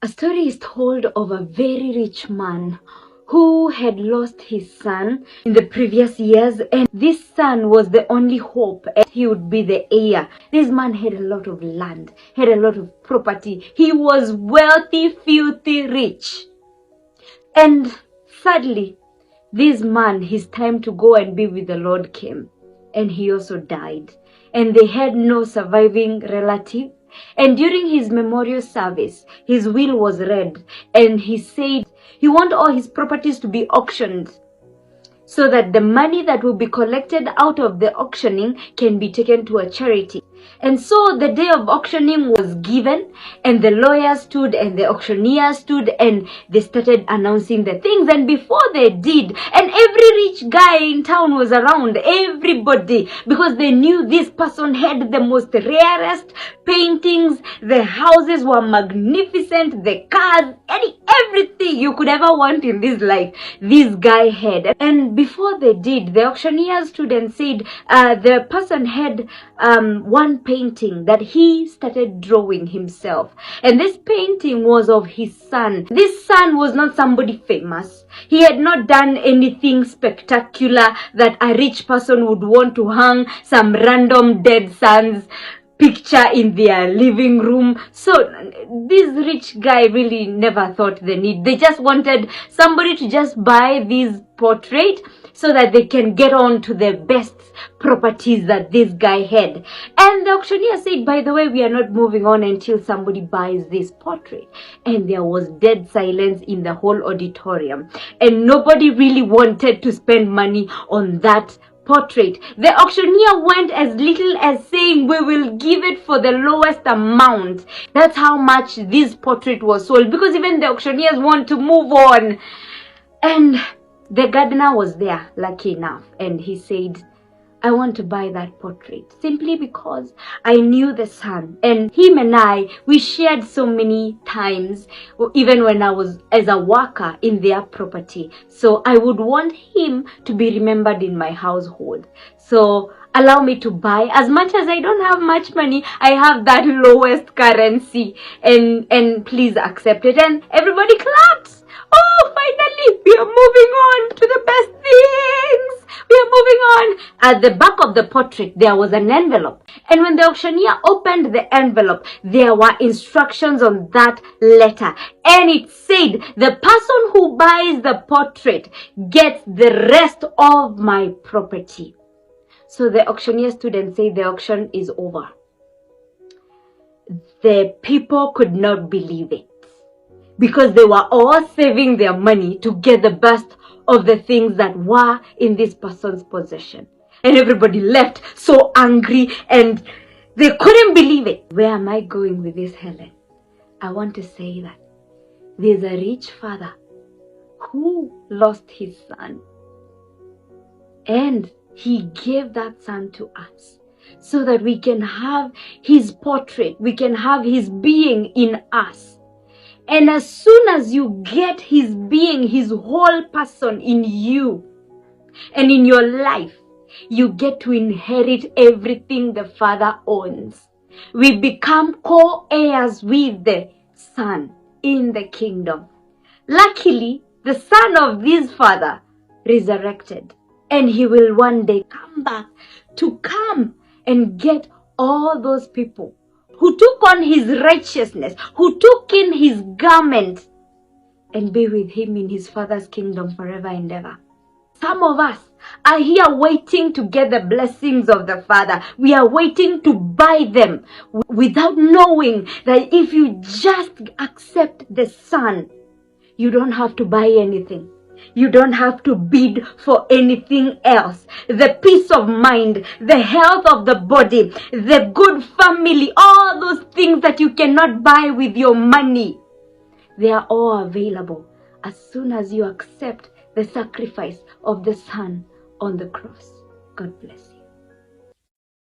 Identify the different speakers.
Speaker 1: A story is told of a very rich man who had lost his son in the previous years, and this son was the only hope, and he would be the heir. This man had a lot of land, had a lot of property. He was wealthy, filthy rich. And sadly, this man, his time to go and be with the Lord came, and he also died. And they had no surviving relative. And during his memorial service, his will was read, and he said he wanted all his properties to be auctioned, so that the money that will be collected out of the auctioning can be taken to a charity. And so the day of auctioning was given, and the lawyers stood and the auctioneer stood, and they started announcing the things. And before they did, and every rich guy in town was around, everybody, because they knew this person had the most rarest paintings, the houses were magnificent, the cars, everything you could ever want in this life, this guy had. And before they did, the auctioneer stood and said the person had one painting that he started drawing himself, and this painting was of his son. This son was not somebody famous. He had not done anything spectacular that a rich person would want to hang some random dead son's picture in their living room. So this rich guy really never thought the need. They just wanted somebody to just buy this portrait so that they can get on to the best properties that this guy had. And the auctioneer said, by the way, we are not moving on until somebody buys this portrait. And there was dead silence in the whole auditorium, and nobody really wanted to spend money on that portrait. The auctioneer went as little as saying, we will give it for the lowest amount. That's how much this portrait was sold, because even the auctioneers want to move on. And the gardener was there, lucky enough, and he said, I want to buy that portrait simply because I knew the son, and him and I, we shared so many times, even when I was as a worker in their property. So I would want him to be remembered in my household. So allow me to buy. As much as I don't have much money, I have that lowest currency, and please accept it. And everybody claps. Oh, finally, we are moving on to the best things. We are moving on. At the back of the portrait, there was an envelope. And when the auctioneer opened the envelope, there were instructions on that letter. And it said, the person who buys the portrait gets the rest of my property. So the auctioneer stood and said, the auction is over. The people could not believe it, because they were all saving their money to get the best of the things that were in this person's possession. And everybody left so angry, and they couldn't believe it. Where am I going with this, Helen? I want to say that there's a rich father who lost his son, and he gave that son to us so that we can have his portrait, we can have his being in us. And as soon as you get his being, his whole person in you and in your life, you get to inherit everything the Father owns. We become co-heirs with the Son in the kingdom. Luckily, the Son of this Father resurrected, and he will one day come back to come and get all those people who took on his righteousness, who took in his garment, and be with him in his Father's kingdom forever and ever. Some of us are here waiting to get the blessings of the Father. We are waiting to buy them without knowing that if you just accept the Son, you don't have to buy anything. You don't have to bid for anything else. The peace of mind, the health of the body, the good family, all those things that you cannot buy with your money, they are all available as soon as you accept the sacrifice of the Son on the cross. God bless you.